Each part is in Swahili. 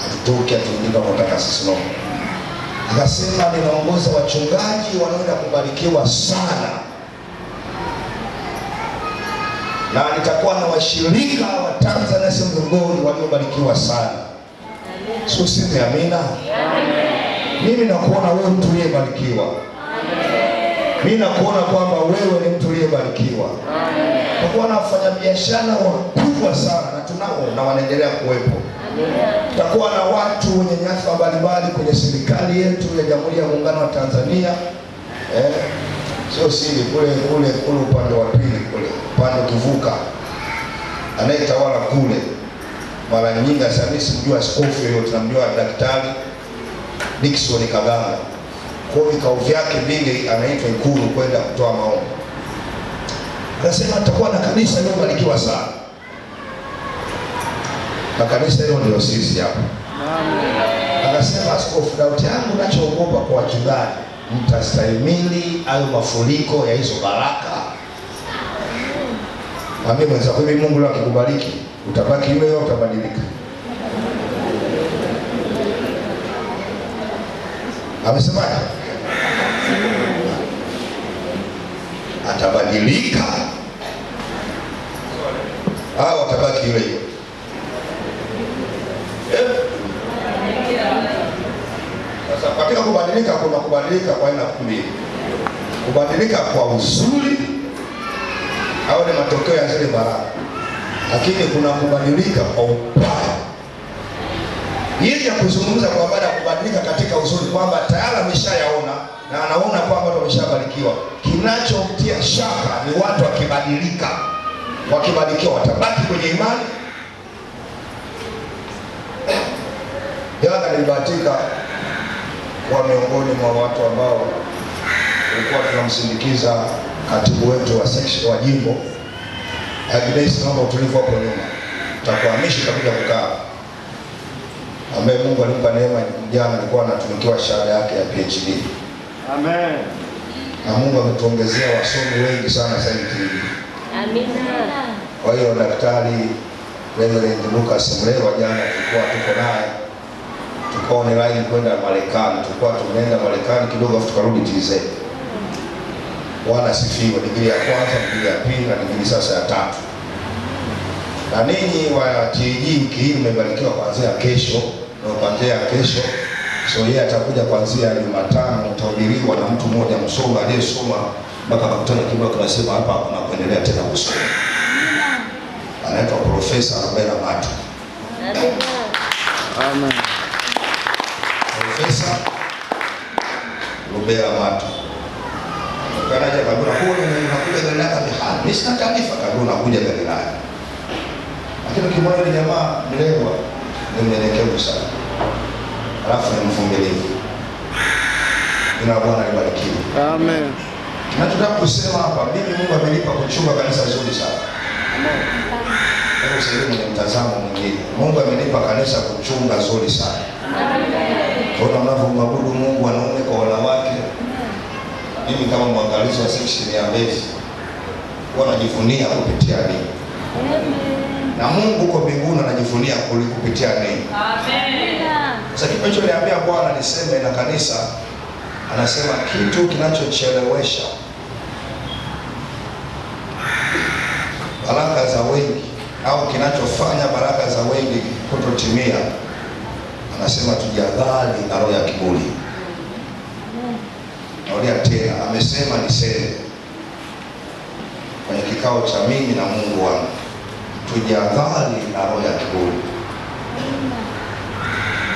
hatutoki atuingia tunataka sisi no. Akasema ninaongoza wachungaji wanaoenda kubarikiwa sana, na nitakuwa na washirika wa Tanzania Assembly waliobarikiwa sana. Sio sisi, amina. Mimi nakuona wewe mtu uliyebarikiwa. Mimi nakuona kwamba wewe ni mtu uliyebarikiwa. Tutakuwa na wafanyabiashara wakubwa sana na tunao na wanaendelea kuwepo. Tutakuwa na watu wenye nyadhifa mbalimbali kwenye serikali yetu ya Jamhuri ya Muungano wa Tanzania. Sio siri, kule upande wa pili kule, upande ukivuka, anayetawala kule mara nyingi sasa simjua askofu yote, tunamjua Daktari Dickson Kaganga. Kwa vikao vyake vingi anaitwa Ikulu kwenda kutoa maombi. Anasema tutakuwa na kanisa lililobarikiwa sana. Na kanisa hilo ndio sisi hapa. Anasema askofu, dauti yangu nachoogopa kwa wachungaji, mtastahimili hayo mafuriko ya hizo baraka. Mwambie mwenzako, hivi Mungu leo akikubariki utabaki yule au utabadilika? Amesemaje? Atabadilika au atabaki yule yule? Sasa katika kubadilika kuna kubadilika kwa aina mbili. Kubadilika kwa uzuri au ni matokeo ya zile baraka. Lakini kuna kubadilika kwa ubaya. Ili ya kuzungumza kwa baada ya kubadilika katika uzuri kwamba tayari ameshayaona na anaona kwamba watu wameshabarikiwa. Kinachomtia shaka ni watu wakibadilika. Wakibarikiwa watabaki kwenye imani. Jana nilibahatika kwa miongoni mwa watu ambao tulikuwa tunamsindikiza katibu wetu wa section wa jimbo. Agnes, naomba utulivu hapo nyuma. Tutakuhamisha kabla ya kukaa. Ambaye Mungu alimpa neema, jana alikuwa anatumikiwa shahada yake ya PhD. Amen. Na Mungu ametuongezea wasomi wengi sana sasa hivi. Amina. Kwa hiyo Daktari Reverend Lucas Mlewa jana tulikuwa tuko naye. Tukao online kwenda Marekani. Tulikuwa tumeenda Marekani kidogo afu tukarudi TZ. Bwana sifiwe. Digrii ya kwanza, digrii ya pili na digrii sasa ya tatu. Na ninyi wa TG hii mmebarikiwa kuanzia kesho, na kuanzia kesho. So yeye atakuja kuanzia Jumatano, utahubiriwa na mtu mmoja msomi aliyesoma mpaka akakutana kibao kinasema hapa kuna kuendelea tena kusoma. Anaitwa Profesa Rubela Mato. Amen. Profesa Rubela Mato. Kana je kabla unakuja Galilaya bihani. Mimi sina taarifa kabla unakuja Galilaya. Lakini kimwona ni jamaa mlewa, ni mnyenyekevu sana. Alafu ni mvumilivu. Jina la Bwana libarikiwe. Amen. Tunataka kusema hapa, mimi Mungu amenipa kuchunga kanisa zuri sana. Amen. Hebu sasa ni mtazamo mwingine. Mungu amenipa kanisa kuchunga zuri sana. Kwa mnapomwabudu Mungu wanaume kwa wanawake. Mimi kama mwangalizi wa section ya Mbezi wanajivunia kupitia nini? Na Mungu kwa mbinguni anajivunia kupitia nini? Amen. Sasa kitu hicho niambia Bwana niseme na kanisa, anasema kitu kinachochelewesha baraka za wengi au kinachofanya baraka za wengi kutotimia, anasema tujadhari na roho ya kiburi. Naulia tena, amesema niseme kwenye kikao cha mimi na Mungu wangu, tujadhari na roho ya kiburi.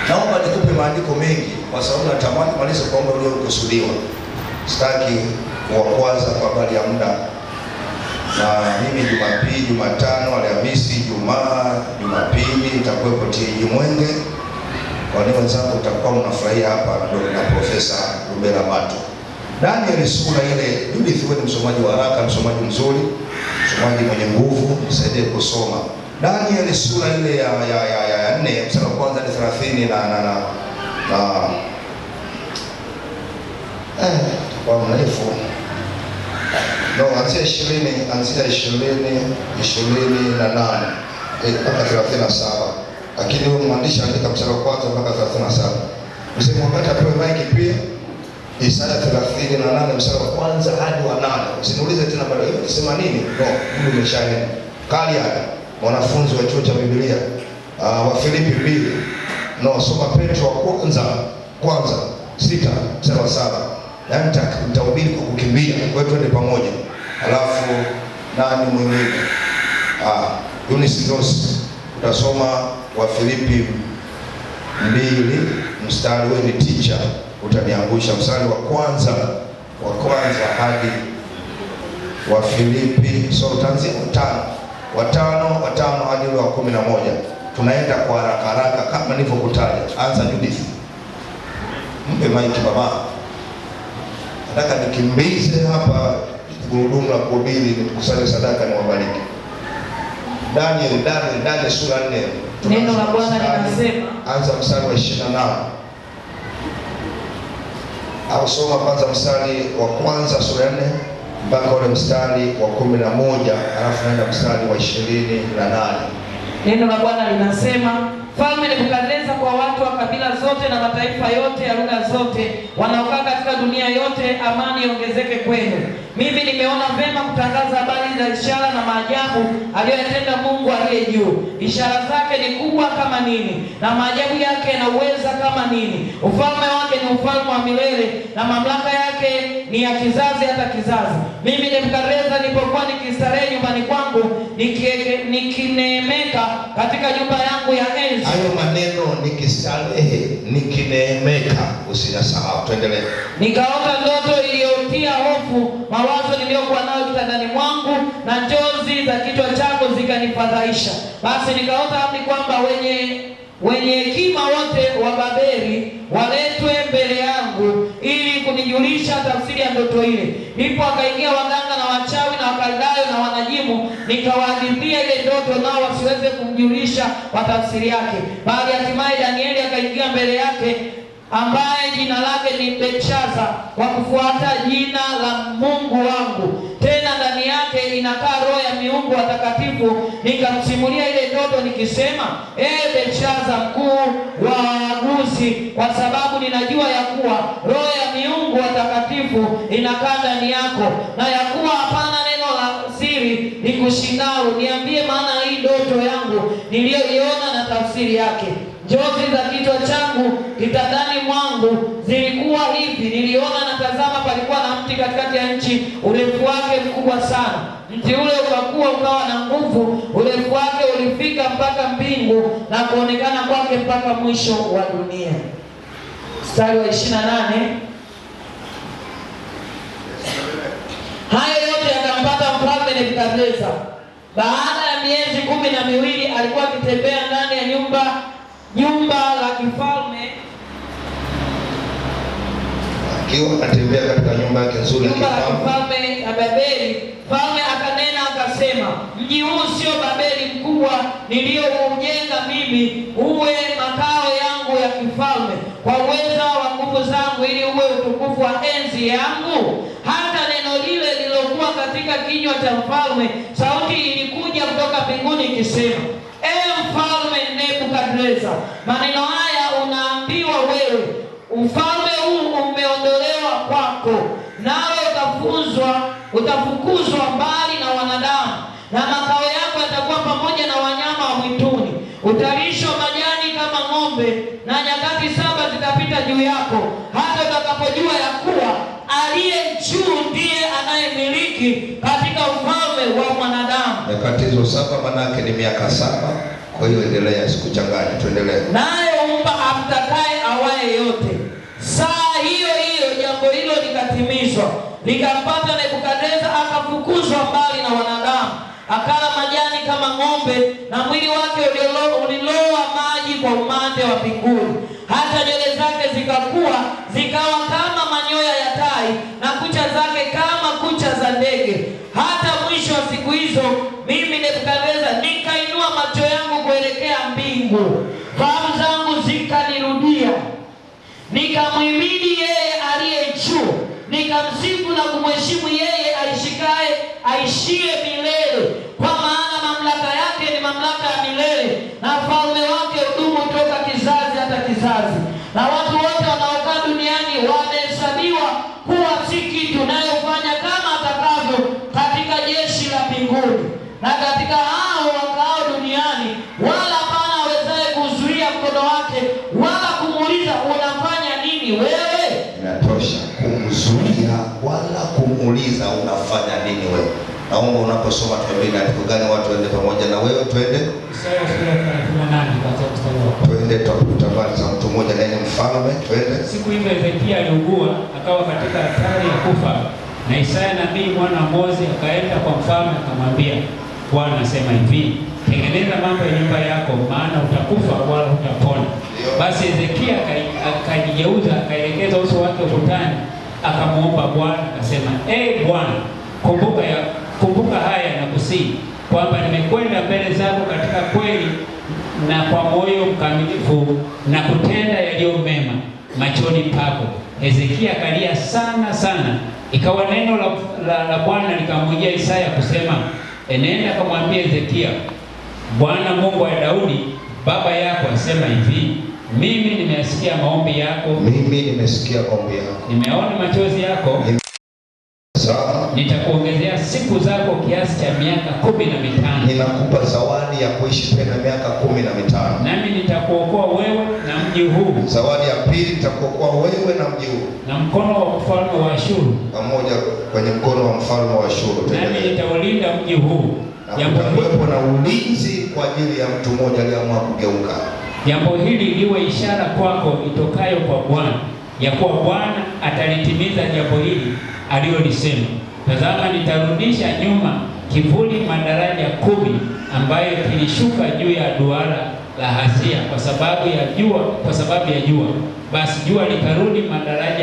Naomba nikupe maandiko mengi kwa sababu natamani kumaliza kwa muda uliokusudiwa. Sitaki kuwakwaza kwa habari ya muda. Na mimi Jumapili, Jumatano, Alhamisi, Ijumaa, Jumapili nitakuwepo TG Mwenge. Kwa nini wenzangu mtakuwa mnafurahia hapa na Profesa Rubela Mato. Daniel sura ile, Judith wewe ni msomaji wa haraka, msomaji mzuri, msomaji mwenye nguvu, nisaidie kusoma. Daniel sura ile ya 4 mstari wa kwanza hadi 30 kwa mrefu. Anzia 20 28 mpaka 37. lakini huyo mwandishi anaandika mstari wa kwanza mpaka 37. Msemo wakati apewe maiki pia Isaya 38 mstari wa kwanza hadi wa 8. Usiniulize tena bado hiyo unasema nini? No, Mungu ameshaenda. Kali hapa mwanafunzi wa chuo cha Biblia wa Filipi 2. No, soma Petro wa kwanza 6 mstari wa 7. Yaani nitahubiri kwa kukimbia. Kwa hiyo twende pamoja. Alafu nani mwingine? Eunice Rose utasoma wa Filipi 2 mstari, wewe ni teacher, utaniangusha mstari wa kwanza hadi wa Filipi, so utaanzia wa tano hadi wa 11. Tunaenda kwa haraka kama nilivyokutaja. Anza Judith. Mpe maiki baba. Nataka nikimbize hapa gurudumu la kuhubiri, nikusanye sadaka ni wabariki. Daniel sura 4. Neno la Bwana linasema, anza mstari wa 28. Au soma kwanza mstari wa kwanza sura 4 mpaka ule mstari wa 11, alafu naenda mstari wa 28. Neno la Bwana linasema, Mfalme Nebukadneza, kwa watu wa kabila zote na mataifa yote ya lugha zote wanaokaa katika dunia yote, amani iongezeke kwenu. Mimi nimeona vema kutangaza habari za ishara na maajabu aliyotenda Mungu aliye juu. Ishara zake ni kubwa kama nini, na maajabu yake na uweza kama nini. Ufalme wake ni ufalme wa milele, na mamlaka yake ni ya kizazi hata kizazi. Mimi Nebukadneza nilipokuwa nikistarehe nyumbani kwangu, nikineemeka katika nyumba yangu ya enzi. Hayo maneno nikistarehe, nikineemeka, usiyasahau. Tuendelee. Nikaota ndoto iliyotia hofu mawazo niliyokuwa nayo kitandani mwangu, na njozi za kichwa changu zikanifadhaisha. Basi nikaota amri kwamba wenye hekima wote wa Babeli waletwe mbele yangu ili kunijulisha tafsiri ya ndoto ile. Ndipo akaingia waganga na wachawi na wakaldayo na wanajimu, nikawaadhimbia ile ndoto, nao wasiweze kumjulisha kwa tafsiri yake. Bali hatimaye Danieli akaingia mbele yake, ambaye jina lake ni Belshaza, kwa kufuata jina la Mungu wangu. Tena ndani yake inakaa roho ya miungu watakatifu. Nikamsimulia ile ndoto nikisema, Belshaza, mkuu wa waaguzi, kwa sababu ninajua ya kuwa roho ya miungu watakatifu inakaa ndani yako, na ya kuwa hapana neno la siri likushindalo. Niambie maana hii ndoto yangu niliyoiona na tafsiri yake. Njozi za kichwa changu kitandani mwangu zilikuwa hivi: niliona na tazama, palikuwa na mti katikati ya nchi, urefu wake mkubwa sana. Mti ule ukakuwa ukawa na nguvu, urefu wake ulifika mpaka mbingu, na kuonekana kwake mpaka mwisho wa dunia. Mstari wa 28. Hayo yote yakampata Mfalme Nebukadneza. Baada ya miezi 12 alikuwa akitembea ndani ya nyumba la kifalme, akiwa anatembea katika nyumba yake nzuri ya kifalme ya Babeli. Mfalme akanena akasema, mji huu sio Babeli mkubwa niliyoujenga mimi uwe makao yangu ya kifalme kwa uweza wa nguvu zangu, ili uwe utukufu wa enzi yangu? Hata neno lile lilokuwa katika kinywa cha mfalme, sauti ilikuja kutoka mbinguni ikisema, Mfalme Nebukadneza, maneno haya unaambiwa wewe. Ufalme huu umeondolewa kwako, nawe utafukuzwa mbali na wanadamu, na makao yako yatakuwa pamoja na wanyama wa mwituni. Utalishwa majani kama ng'ombe, na nyakati 7 zitapita juu yako, hata utakapojua ya kuwa aliye juu ndiye anayemiliki katika ufalme wa mwanadamu. Nyakati hizo 7 manake ni miaka 7. Kwa hiyo endelea, sikuchanganya, tuendelee. Naye humpa amtakaye awaye yote. Saa hiyo jambo hilo likatimizwa, likampata Nebukadneza, akafukuzwa mbali na wanadamu, akala majani kama ng'ombe, na mwili wake uliloa maji kwa umande wa mbinguni. Hata nywele zake zikawa kama manyoya ya tai, na kucha zake kama kucha za ndege. Hata mwisho wa siku hizo, mimi Nebukadneza nikainua macho yangu kuelekea mbingu, fahamu zangu zikanirudia, nikamhimidi yeye aliye juu, nikamsifu na kumheshimu yeye aishie milele, kwa maana mamlaka yake ni mamlaka ya milele, na ufalme wake na watu wote wanaokaa duniani wamehesabiwa kuwa si kitu, naye hufanya kama atakavyo katika jeshi la mbinguni. Na katika hao wakaao duniani wala hapana awezaye kuzuia mkono wake wala kumuuliza unafanya nini wewe. Inatosha kumzuia wala kumuuliza unafanya nini wewe. Naomba unaposoma tuambie na andiko gani watu waende pamoja na wewe. Twende Isaya sura ya 38 katika mstari wa 1. twende tutakutana za mtu mmoja naye mfalme. Twende. Siku hizo Hezekia aliugua akawa katika hatari ya kufa, na Isaya nabii mwana wa Amozi akaenda kwa mfalme akamwambia, Bwana asema hivi, tengeneza mambo ya nyumba yako, maana utakufa wala utapona. Basi Hezekia akajigeuza akaelekeza uso wake ukutani, akamuomba Bwana akasema, Bwana, kumbuka haya na kusihi kwamba nimekwenda mbele zako katika kweli na kwa moyo mkamilifu na kutenda yaliyo mema machoni pako. Hezekia akalia sana sana. Ikawa neno la Bwana likamjia Isaya kusema, nenda kamwambia Hezekia, Bwana Mungu wa Daudi baba yako asema hivi, mimi nimesikia maombi yako, nimeona machozi yako, nitakuongezea siku zako kiasi cha miaka 15. Ninakupa zawadi ya kuishi tena miaka 15. Nami nitakuokoa wewe na mji huu. Zawadi ya pili, nitakuokoa wewe na mji huu na mkono wa mfalme wa Ashuru, pamoja kwenye mkono wa mfalme wa Ashuru. Nami nitaulinda mji huu. Kutakuwepo na ulinzi kwa ajili ya mtu mmoja aliyeamua kugeuka. Jambo hili liwe ishara kwako itokayo kwa Bwana, ya kuwa Bwana atalitimiza jambo hili aliyolisema. Tazama, nitarudisha nyuma kivuli madaraja 10 ambayo kilishuka juu ya duara la Hazia kwa sababu ya jua. Basi jua likarudi madaraja